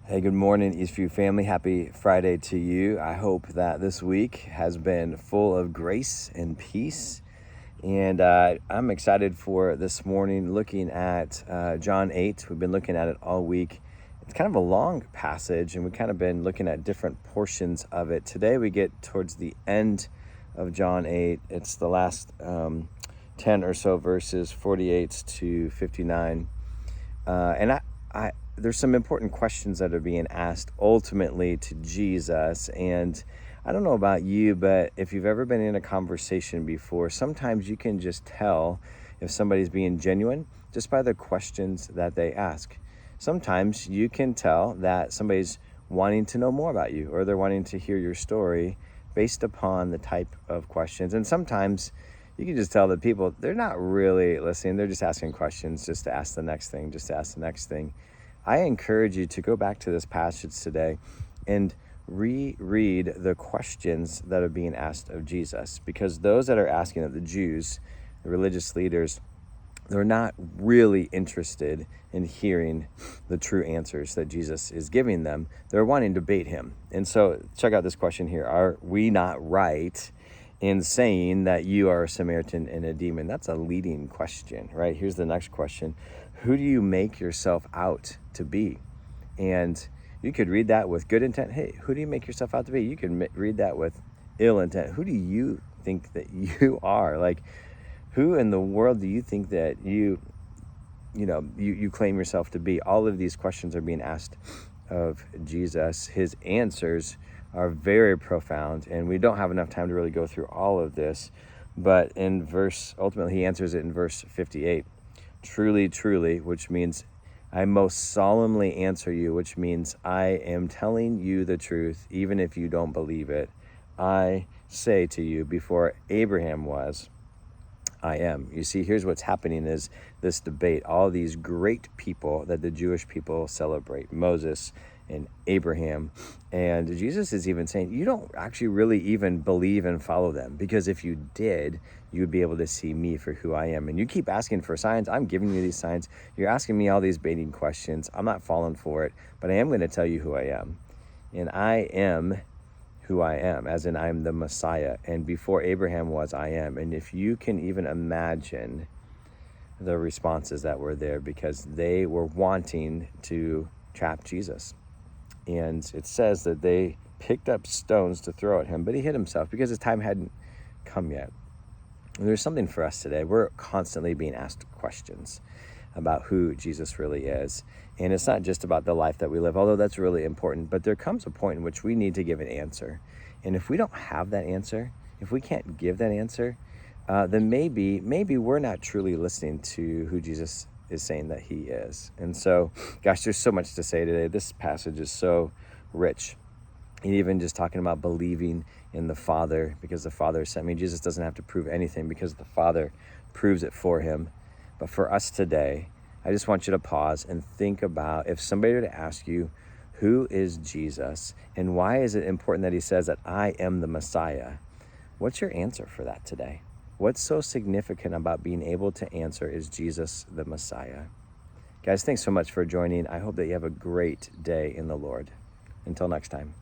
Hey, good morning, Eastview family. Happy Friday to you. I hope that this week has been full of grace and peace. And I'm excited for this morning looking at John 8. We've been looking at it all week. It's kind of a long passage, and we've kind of been looking at different portions of it. Today we get towards the end of John 8. It's the last 10 or so verses, 48 to 59. And there's some important questions that are being asked ultimately to Jesus. And I don't know about you, but if you've ever been in a conversation before, sometimes you can just tell if somebody's being genuine just by the questions that they ask. Sometimes you can tell that somebody's wanting to know more about you, or they're wanting to hear your story based upon the type of questions. And sometimes you can just tell that people, they're not really listening. They're just asking questions just to ask the next thing, just to ask the next thing. I encourage you to go back to this passage today and reread the questions that are being asked of Jesus, because those that are asking of the Jews, the religious leaders, they're not really interested in hearing the true answers that Jesus is giving them. They're wanting to bait him. And so check out this question here. Are we not right in saying that you are a Samaritan and a demon? That's a leading question, right? Here's the next question. Who do you make yourself out to be? And you could read that with good intent. Hey, who do you make yourself out to be? You can read that with ill intent. Who do you think that you are? Like, who in the world do you think that you claim yourself to be? All of these questions are being asked of Jesus. His answers are very profound, and we don't have enough time to really go through all of this. But ultimately he answers it in verse 58. Truly, truly, which means I most solemnly answer you, which means I am telling you the truth, even if you don't believe it. I say to you, before Abraham was, I am. You see, here's what's happening is this debate. All these great people that the Jewish people celebrate, Moses and Abraham. And Jesus is even saying, you don't actually really even believe and follow them, because if you did, you would be able to see me for who I am. And you keep asking for signs. I'm giving you these signs. You're asking me all these baiting questions. I'm not falling for it, but I am going to tell you who I am. And I am who I am, as in I'm the Messiah. And before Abraham was, I am. And if you can even imagine the responses that were there, because they were wanting to trap Jesus. And it says that they picked up stones to throw at him, but he hid himself because his time hadn't come yet. And there's something for us today. We're constantly being asked questions about who Jesus really is. And it's not just about the life that we live, although that's really important. But there comes a point in which we need to give an answer. And if we don't have that answer, if we can't give that answer, then maybe we're not truly listening to who Jesus is saying that he is. And so, gosh, there's so much to say today. This passage is so rich. And even just talking about believing in the Father, because the Father sent me. Jesus doesn't have to prove anything because the Father proves it for him. But for us today, I just want you to pause and think about, if somebody were to ask you, who is Jesus and why is it important that he says that I am the Messiah? What's your answer for that today? What's so significant about being able to answer, is Jesus the Messiah? Guys, thanks so much for joining. I hope that you have a great day in the Lord. Until next time.